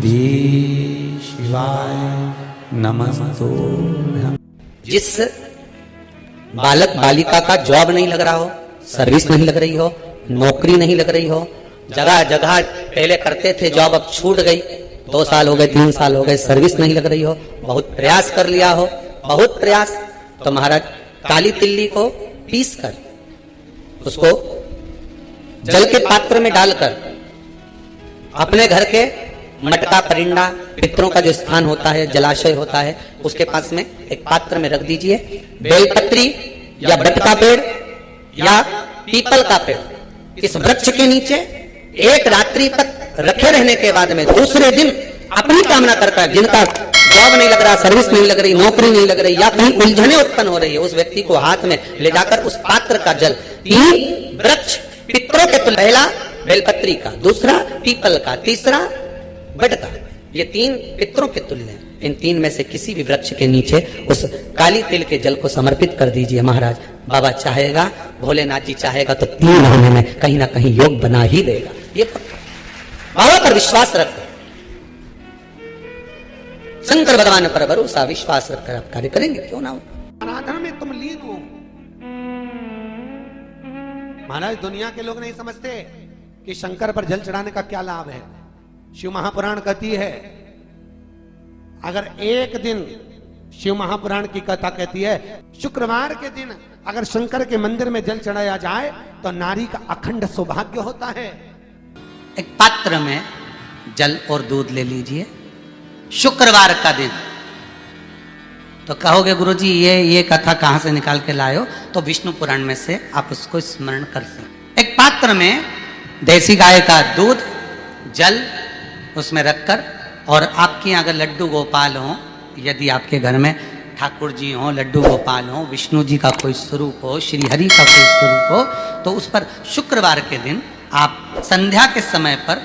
श्री शिवाय नमस्तुभ्यं। जिस बालक बालिका का जॉब नहीं लग रहा हो, सर्विस नहीं लग रही हो, नौकरी नहीं लग रही हो, जगह जगह पहले करते थे जॉब, अब छूट गई, 2 साल हो गए, 3 साल हो गए, सर्विस नहीं लग रही हो, बहुत प्रयास कर लिया हो, बहुत प्रयास, तो महाराज काली तिल्ली को पीस कर उसको जल के पात्र में डालकर अपने घर के मटका परिंदा पितरों का जो स्थान होता है, जलाशय होता है, उसके पास में एक पात्र में रख दीजिए। बेलपत्री या बट का पेड़ या पीपल का पेड़ इस वृक्ष के नीचे एक रात्रि तक रखे रहने के बाद में दूसरे दिन अपनी कामना करता है, जिनका जॉब नहीं लग रहा, सर्विस नहीं लग रही, नौकरी नहीं लग रही, या कहीं उलझने उत्पन्न हो रही है, उस व्यक्ति को हाथ में ले जाकर उस पात्र का जल 3 वृक्ष पितरों के तुल्य, पहला बेलपत्री का, दूसरा पीपल का, तीसरा बट का, ये 3 पितरों के तुल्य हैं। इन 3 में से किसी भी वृक्ष के नीचे उस काली तिल के जल को समर्पित कर दीजिए। महाराज बाबा चाहेगा, भोलेनाथ जी चाहेगा तो 3 महीने में कहीं ना कहीं योग बना ही देगा। ये बाबा पर विश्वास रखकर, शंकर भगवान पर भरोसा विश्वास रखकर आप कार्य करेंगे, क्यों ना हो। आराधना में तुम लीन हो। महाराज दुनिया के लोग नहीं समझते कि शंकर पर जल चढ़ाने का क्या लाभ है। शिव महापुराण कहती है, अगर एक दिन, शिव महापुराण की कथा कहती है, शुक्रवार के दिन अगर शंकर के मंदिर में जल चढ़ाया जाए तो नारी का अखंड सौभाग्य होता है। एक पात्र में जल और दूध ले लीजिए, शुक्रवार का दिन। तो कहोगे गुरुजी ये कथा कहां से निकाल के लाए हो? तो विष्णु पुराण में से आप उसको स्मरण कर सकते। एक पात्र में देसी गाय का दूध, जल उसमें रखकर, और आपके अगर लड्डू गोपाल हो, यदि आपके घर में ठाकुर जी हो, लड्डू गोपाल हो, विष्णु जी का कोई स्वरूप हो, श्री हरि का कोई स्वरूप हो, तो उस पर शुक्रवार के दिन आप संध्या के समय पर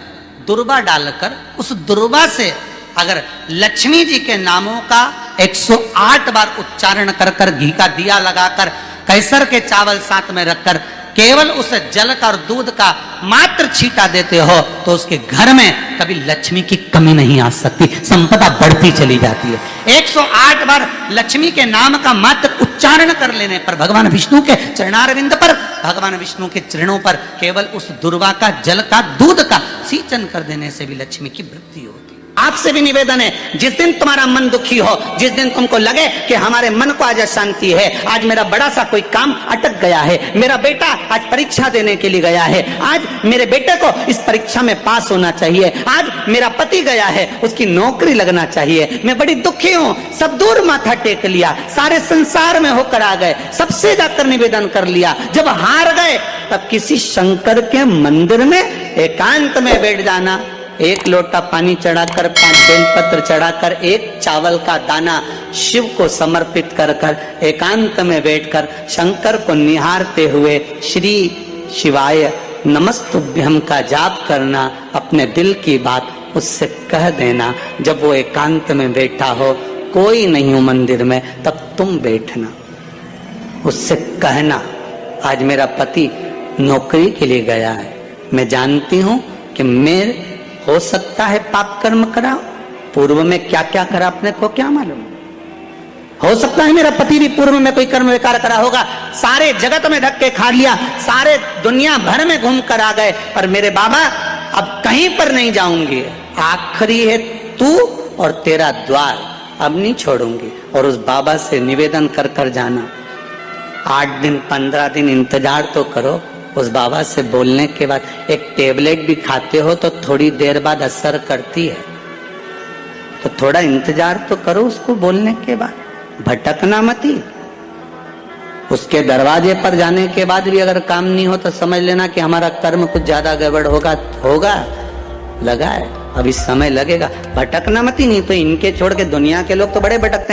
दुर्वा डालकर, उस दुर्वा से अगर लक्ष्मी जी के नामों का 108 बार उच्चारण कर कर, घी का दिया लगाकर, कैसर के चावल साथ में रखकर केवल उस जल का और दूध का मात्र छींटा देते हो, तो उसके घर में कभी लक्ष्मी की कमी नहीं आ सकती, संपदा बढ़ती चली जाती है। 108 बार लक्ष्मी के नाम का मात्र उच्चारण कर लेने पर, भगवान विष्णु के चरणारविंद पर, भगवान विष्णु के चरणों पर केवल उस दुर्वा का, जल का, दूध का सींचन कर देने से भी लक्ष्मी की वृद्धि होती है। आपसे भी निवेदन है, जिस दिन तुम्हारा मन दुखी हो, जिस दिन तुमको लगे कि हमारे मन को आज अशांति है, आज मेरा बड़ा सा कोई काम अटक गया है, मेरा बेटा आज परीक्षा देने के लिए गया है, आज मेरे बेटे को इस परीक्षा में पास होना चाहिए, आज मेरा पति गया है, उसकी नौकरी लगना चाहिए, मैं बड़ी दुखी हूं, सब दूर माथा टेक लिया, सारे संसार में होकर आ गए, सबसे जाकर निवेदन कर लिया, जब हार गए तब किसी शंकर के मंदिर में एकांत में बैठ जाना, 1 लोटा पानी चढ़ाकर, 5 बेलपत्र चढ़ाकर, 1 चावल का दाना शिव को समर्पित कर कर एकांत में बैठकर शंकर को निहारते हुए श्री शिवाय नमस्तुभ्यम का जाप करना, अपने दिल की बात उससे कह देना। जब वो एकांत में बैठा हो, कोई नहीं हो मंदिर में, तब तुम बैठना, उससे कहना, आज मेरा पति नौकरी के लिए गया है, मैं जानती हूं कि मैं हो सकता है पाप कर्म करा, पूर्व में क्या क्या करा अपने को क्या मालूम, हो सकता है मेरा पति भी पूर्व में कोई कर्म विकार करा होगा, सारे जगत में धक्के खा लिया, सारे दुनिया भर में घूम कर आ गए, पर मेरे बाबा अब कहीं पर नहीं जाऊंगी, आखिरी है तू और तेरा द्वार, अब नहीं छोड़ूंगी। और उस बाबा से निवेदन कर कर जाना, 8 दिन 15 दिन इंतजार तो करो। उस बाबा से बोलने के बाद, एक टेबलेट भी खाते हो तो थोड़ी देर बाद असर करती है, तो थोड़ा इंतजार तो करो उसको बोलने के बाद, भटकना मती। उसके दरवाजे पर जाने के बाद भी अगर काम नहीं हो तो समझ लेना कि हमारा कर्म कुछ ज्यादा गड़बड़ होगा लगा है, अभी समय लगेगा, भटकना मती, नहीं तो इनके छोड़ के दुनिया के लोग तो बड़े भटकते हैं।